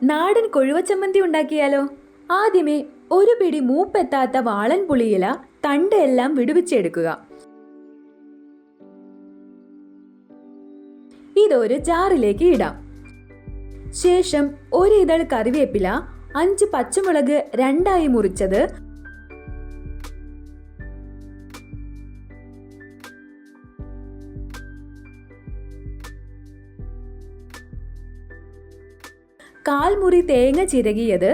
നാടൻ കൊഴുവ ചമ്മന്തി ഉണ്ടാക്കിയാലോ? ആദ്യമേ ഒരു പിടി മൂപ്പെത്താത്ത വാളൻ പുളിയില തണ്ട് എല്ലാം വിടുവിച്ചെടുക്കുക. ഇതൊരു ജാറിലേക്ക് ഇടാം. ശേഷം ഒരു ഇതൾ കറിവേപ്പില, 5 പച്ചമുളക് രണ്ടായി മുറിച്ചത്, കാൽമുറി തേങ്ങ ചിരകിയത്,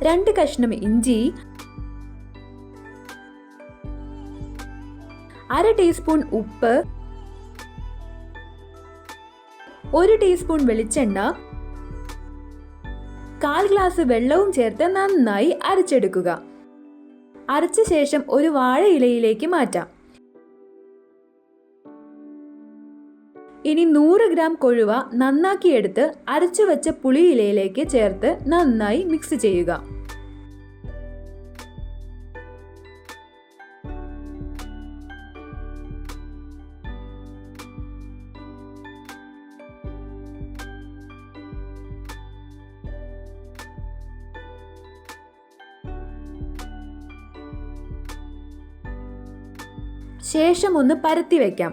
രണ്ട് കഷ്ണം ഇഞ്ചി, 1/2 ടീസ്പൂൺ ഉപ്പ്, 1 ടീസ്പൂൺ വെളിച്ചെണ്ണ, 1/4 ഗ്ലാസ് വെള്ളവും ചേർത്ത് നന്നായി അരച്ചെടുക്കുക. അരച്ച ശേഷം ഒരു വാഴയിലയിലേക്ക് മാറ്റാം. ഇനി 100 ഗ്രാം കൊഴുവ നന്നാക്കിയെടുത്ത് അരച്ചു വെച്ച പുളിയിലയിലേക്ക് ചേർത്ത് നന്നായി മിക്സ് ചെയ്യുക. ശേഷം ഒന്ന് പരത്തി വയ്ക്കാം.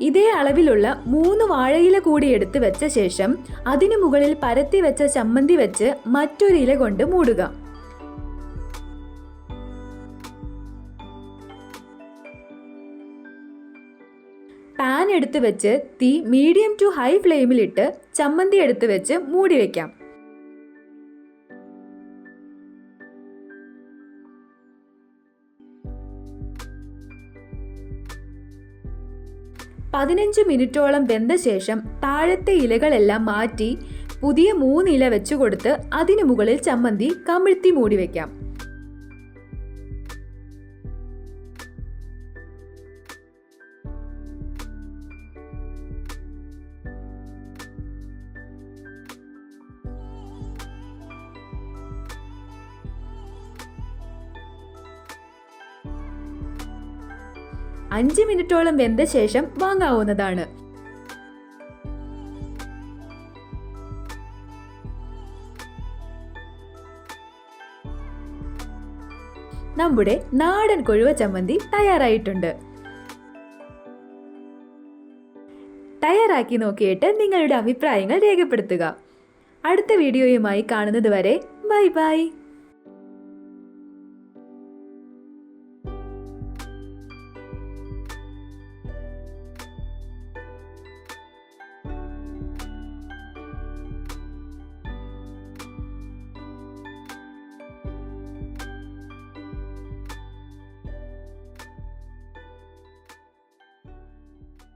ഇതേ അളവിലുള്ള 3 വാഴയില കൂടി എടുത്ത് വെച്ച ശേഷം അതിനു മുകളിൽ പരത്തി വെച്ച ചമ്മന്തി വെച്ച് മറ്റൊരു ഇല കൊണ്ട് മൂടുക. പാൻ എടുത്ത് വെച്ച് തീ മീഡിയം ടു ഹൈ ഫ്ലെയിമിലിട്ട് ചമ്മന്തി എടുത്ത് വെച്ച് മൂടി വയ്ക്കാം. പതിനഞ്ച് മിനിറ്റോളം വെന്ത ശേഷം താഴത്തെ ഇലകളെല്ലാം മാറ്റി പുതിയ 3 ഇല വെച്ചു കൊടുത്ത് അതിനു മുകളിൽ ചമ്മന്തി കമിഴ്ത്തി മൂടി വയ്ക്കാം. അഞ്ച് മിനിറ്റോളം വെന്ത ശേഷം വാങ്ങാവുന്നതാണ്. നമ്മുടെ നാടൻ കൊഴുവ ചമ്മന്തി തയ്യാറായിട്ടുണ്ട്. തയ്യാറാക്കി നോക്കിയിട്ട് നിങ്ങളുടെ അഭിപ്രായങ്ങൾ രേഖപ്പെടുത്തുക. അടുത്ത വീഡിയോയുമായി കാണുന്നത് വരെ ബൈ ബൈ.